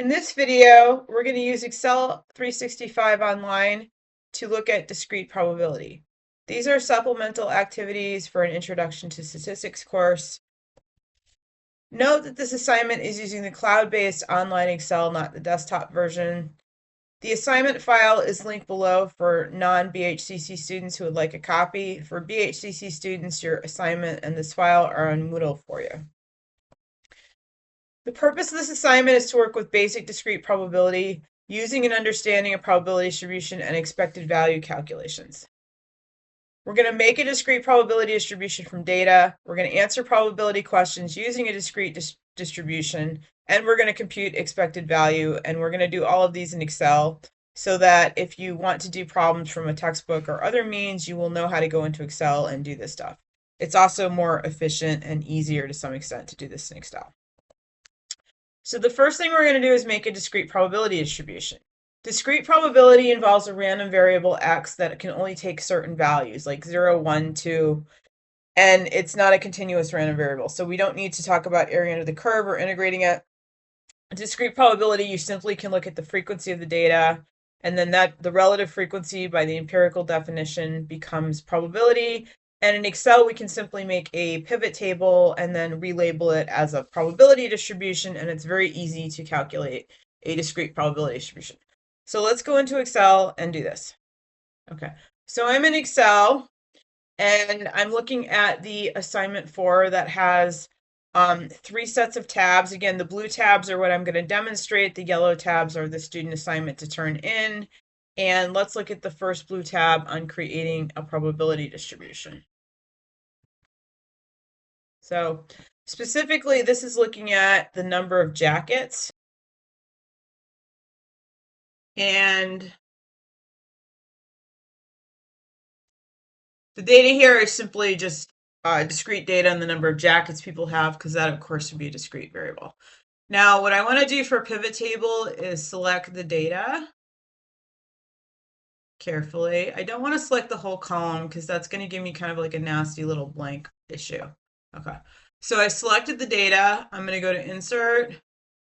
In this video, we're going to use Excel 365 Online to look at discrete probability. These are supplemental activities for an Introduction to Statistics course. Note that this assignment is using the cloud-based online Excel, not the desktop version. The assignment file is linked below for non-BHCC students who would like a copy. For BHCC students, your assignment and this file are on Moodle for you. The purpose of this assignment is to work with basic discrete probability using an understanding of probability distribution and expected value calculations. We're going to make a discrete probability distribution from data. We're going to answer probability questions using a discrete distribution, and we're going to compute expected value. And we're going to do all of these in Excel so that if you want to do problems from a textbook or other means, you will know how to go into Excel and do this stuff. It's also more efficient and easier to some extent to do this in Excel. So the first thing we're going to do is make a discrete probability distribution. Discrete probability involves a random variable x that can only take certain values, like 0, 1, 2, and it's not a continuous random variable. So we don't need to talk about area under the curve or integrating it. Discrete probability, you simply can look at the frequency of the data, and then the relative frequency by the empirical definition becomes probability. And in Excel, we can simply make a pivot table and then relabel it as a probability distribution, and it's very easy to calculate a discrete probability distribution. So let's go into Excel and do this. Okay, so I'm in Excel, and I'm looking at the assignment 4 that has 3 sets of tabs. Again, the blue tabs are what I'm going to demonstrate. The yellow tabs are the student assignment to turn in. And let's look at the first blue tab on creating a probability distribution. So specifically, this is looking at the number of jackets. And the data here is simply just discrete data on the number of jackets people have, because that, of course, would be a discrete variable. Now, what I want to do for a pivot table is select the data carefully. I don't want to select the whole column because that's going to give me kind of like a nasty little blank issue. Okay, so I selected the data. I'm going to go to Insert,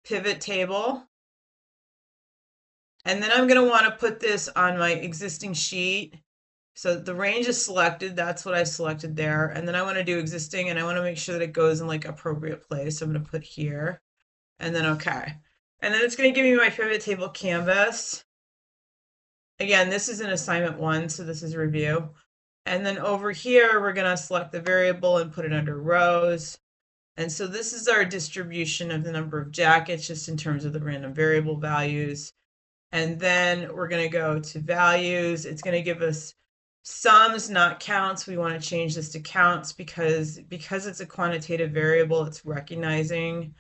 Pivot Table. And then I'm going to want to put this on my existing sheet. So the range is selected. That's what I selected there. And then I want to do existing, and I want to make sure that it goes in like appropriate place. So I'm going to put here and then okay. And then it's going to give me my pivot table canvas. Again, this is an assignment 1, so this is review. And then over here, we're going to select the variable and put it under rows. And so this is our distribution of the number of jackets just in terms of the random variable values. And then we're going to go to values. It's going to give us sums, not counts. We want to change this to counts because it's a quantitative variable, it's recognizing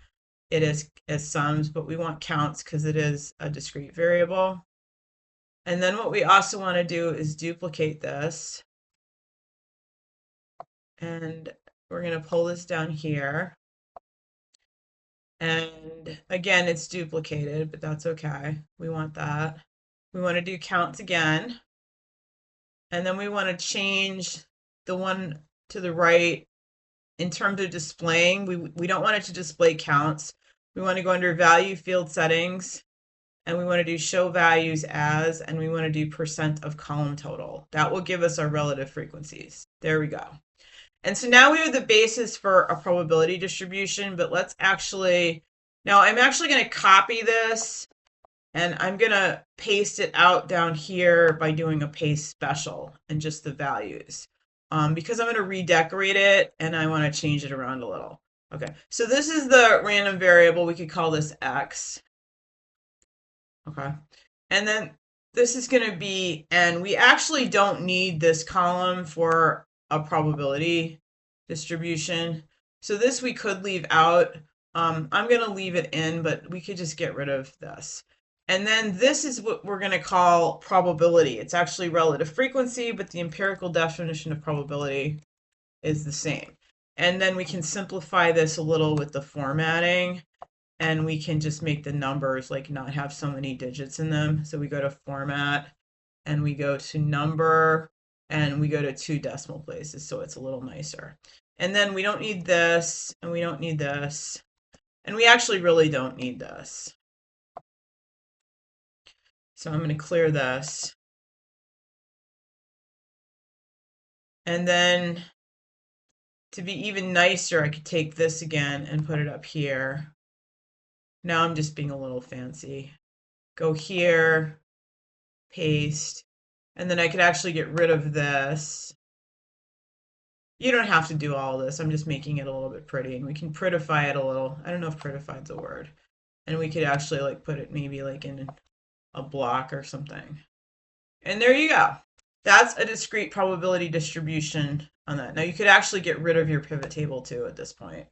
it as sums, but we want counts because it is a discrete variable. And then what we also want to do is duplicate this. And we're going to pull this down here. And again, it's duplicated, but that's okay. We want that. We want to do counts again. And then we want to change the one to the right in terms of displaying. We don't want it to display counts. We want to go under value field settings, and we want to do show values as, and we want to do % of column total. That will give us our relative frequencies. There we go. And so now we have the basis for a probability distribution, but let's actually, now I'm actually going to copy this and I'm going to paste it out down here by doing a paste special and just the values. Because I'm going to redecorate it and I want to change it around a little. Okay, so this is the random variable. We could call this X. Okay, and then this is going to be N. We actually don't need this column for a probability distribution. So this we could leave out. I'm going to leave it in, but we could just get rid of this. And then this is what we're going to call probability. It's actually relative frequency, but the empirical definition of probability is the same. And then we can simplify this a little with the formatting, and we can just make the numbers like not have so many digits in them. So we go to Format, and we go to Number, and we go to 2 decimal places, so it's a little nicer. And then we don't need this, and we don't need this, and we actually really don't need this. So I'm going to clear this. And then to be even nicer, I could take this again and put it up here. Now I'm just being a little fancy. Go here, paste, and then I could actually get rid of this. You don't have to do all this. I'm just making it a little bit pretty, and we can prettify it a little. I don't know if prettify is a word. And we could actually like put it maybe like in a block or something. And there you go. That's a discrete probability distribution on that. Now you could actually get rid of your pivot table too at this point.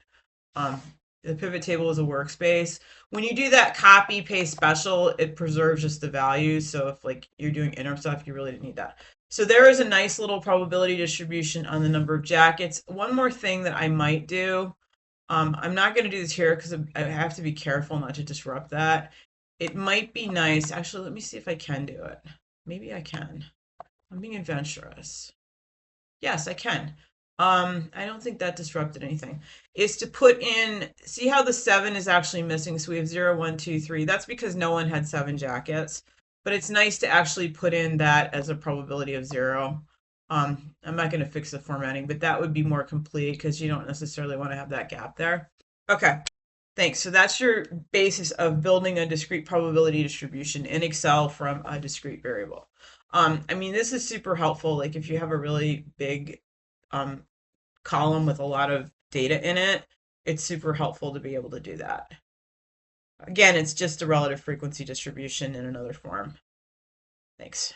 The pivot table is a workspace. When you do that copy paste special, it preserves just the values. So if like you're doing interim stuff, you really didn't need that. So there is a nice little probability distribution on the number of jackets. One more thing that I might do, I'm not going to do this here because I have to be careful not to disrupt that. It might be nice. Actually, let me see if I can do it. Maybe I can. I'm being adventurous. Yes, I can. I don't think that disrupted anything. Is to put in, see how the 7 is actually missing? So we have 0, 1, 2, 3. That's because no one had 7 jackets. But it's nice to actually put in that as a probability of 0. I'm not going to fix the formatting, but that would be more complete because you don't necessarily want to have that gap there. Okay, thanks. So that's your basis of building a discrete probability distribution in Excel from a discrete variable. I mean, this is super helpful. Like if you have a really big column with a lot of data in it, it's super helpful to be able to do that. Again, it's just a relative frequency distribution in another form. Thanks.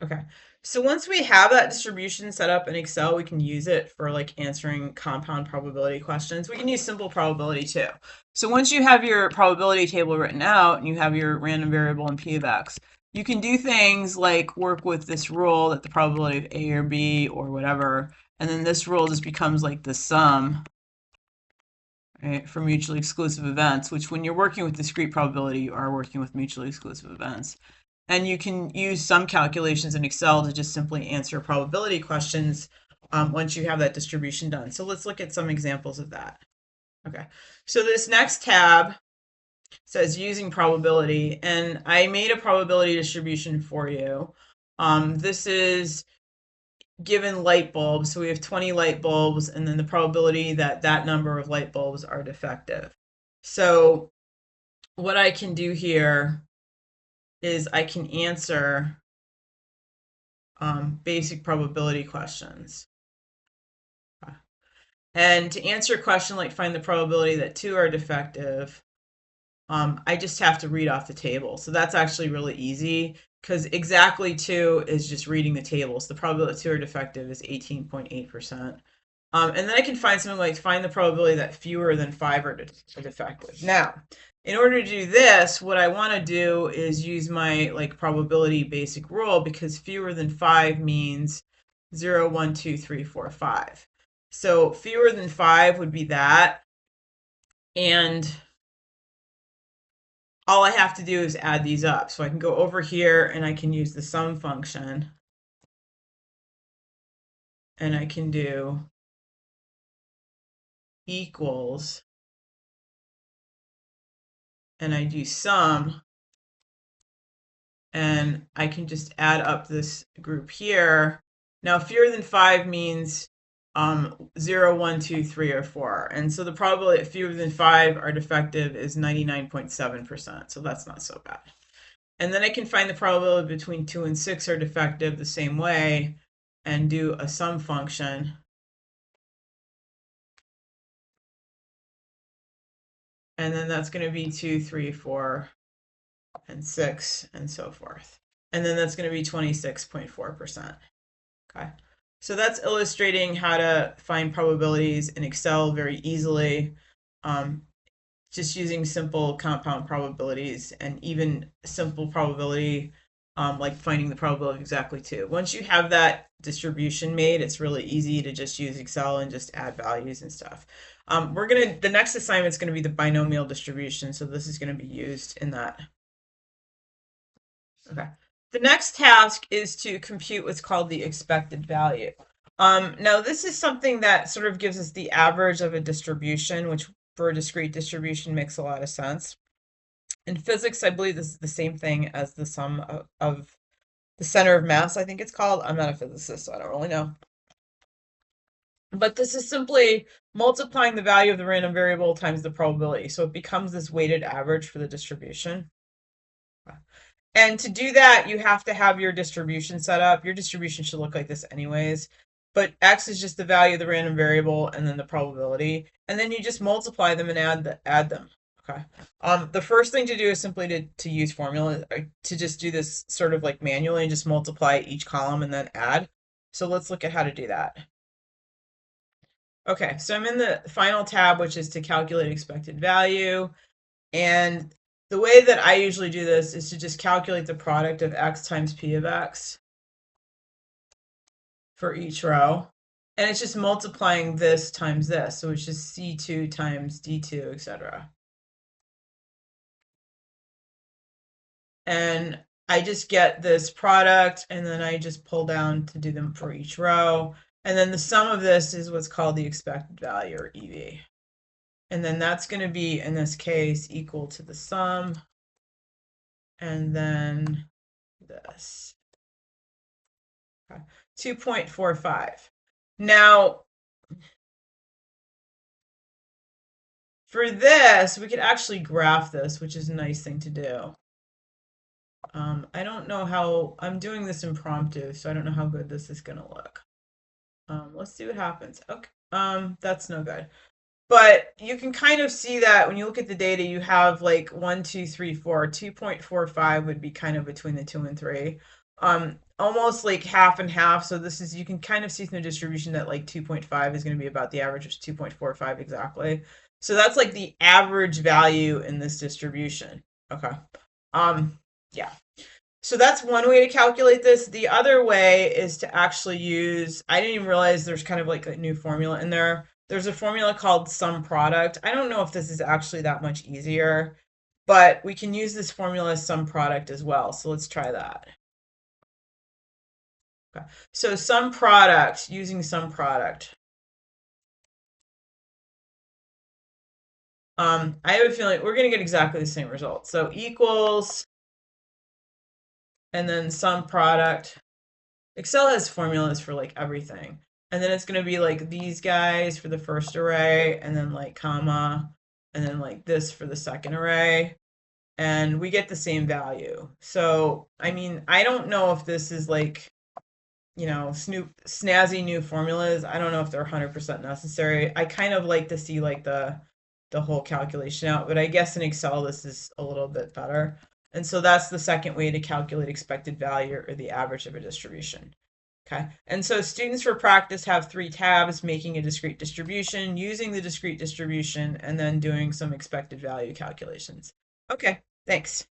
Okay, so once we have that distribution set up in Excel, we can use it for like answering compound probability questions. We can use simple probability too. So once you have your probability table written out and you have your random variable and P of X, you can do things like work with this rule that the probability of A or B or whatever, and then this rule just becomes like the sum, right, for mutually exclusive events, which when you're working with discrete probability, you are working with mutually exclusive events. And you can use some calculations in Excel to just simply answer probability questions once you have that distribution done. So let's look at some examples of that. Okay, so this next tab says using probability, and I made a probability distribution for you. This is given light bulbs, so we have 20 light bulbs, and then the probability that that number of light bulbs are defective. So what I can do here is I can answer basic probability questions. And to answer a question like find the probability that 2 are defective, I just have to read off the table. So that's actually really easy because exactly 2 is just reading the tables. The probability that 2 are defective is 18.8%. And then I can find something like find the probability that fewer than 5 are defective. Now, in order to do this, what I want to do is use my like probability basic rule because fewer than 5 means 0, 1, 2, 3, 4, 5. So fewer than 5 would be that. And all I have to do is add these up. So I can go over here and I can use the sum function. And I can do equals. And I do sum. And I can just add up this group here. Now, fewer than 5 means 0, 1, 2, 3, or 4. And so the probability that fewer than 5 are defective is 99.7%. So that's not so bad. And then I can find the probability between 2 and 6 are defective the same way and do a sum function. And then that's going to be 2, 3, 4, and 6, and so forth. And then that's going to be 26.4%. Okay. So that's illustrating how to find probabilities in Excel very easily, just using simple compound probabilities and even simple probability, like finding the probability of exactly 2. Once you have that distribution made, it's really easy to just use Excel and just add values and stuff. The next assignment is going to be the binomial distribution, so this is going to be used in that. Okay. The next task is to compute what's called the expected value. Now, this is something that sort of gives us the average of a distribution, which for a discrete distribution makes a lot of sense. In physics, I believe this is the same thing as the sum of the center of mass, I think it's called. I'm not a physicist, so I don't really know. But this is simply multiplying the value of the random variable times the probability. So it becomes this weighted average for the distribution. And to do that, you have to have your distribution set up. Your distribution should look like this anyways. But x is just the value of the random variable and then the probability. And then you just multiply them and add them. Okay. The first thing to do is simply to use formula, to just do this sort of like manually and just multiply each column and then add. So let's look at how to do that. Okay, so I'm in the final tab, which is to calculate expected value. And the way that I usually do this is to just calculate the product of x times p of x for each row. And it's just multiplying this times this, so it's just C2 times D2, etc. And I just get this product, and then I just pull down to do them for each row. And then the sum of this is what's called the expected value, or EV. And then that's going to be, in this case, equal to the sum. And then this. Okay. 2.45. Now, for this, we could actually graph this, which is a nice thing to do. I don't know how, I'm doing this impromptu, so I don't know how good this is going to look. Let's see what happens. Okay, that's no good. But you can kind of see that when you look at the data, you have like 1, 2, 3, 4. 2.45 would be kind of between the 2 and 3. Almost like half and half. So this is, you can kind of see from the distribution that like 2.5 is going to be about the average of 2.45 exactly. So that's like the average value in this distribution. Okay. Yeah. So that's one way to calculate this. The other way is to actually use, I didn't even realize there's kind of like a new formula in there. There's a formula called sum product. I don't know if this is actually that much easier, but we can use this formula as sum product as well. So let's try that. Okay. So sum product, using sum product. I have a feeling we're going to get exactly the same result. So equals, and then sum product. Excel has formulas for like everything. And then it's going to be like these guys for the first array, and then like comma, and then like this for the second array. And we get the same value. So, I mean, I don't know if this is like, you know, snazzy new formulas. I don't know if they're 100% necessary. I kind of like to see like the whole calculation out, but I guess in Excel this is a little bit better. And so that's the second way to calculate expected value, or the average of a distribution. Okay, and so students for practice have 3 tabs: making a discrete distribution, using the discrete distribution, and then doing some expected value calculations. Okay, thanks.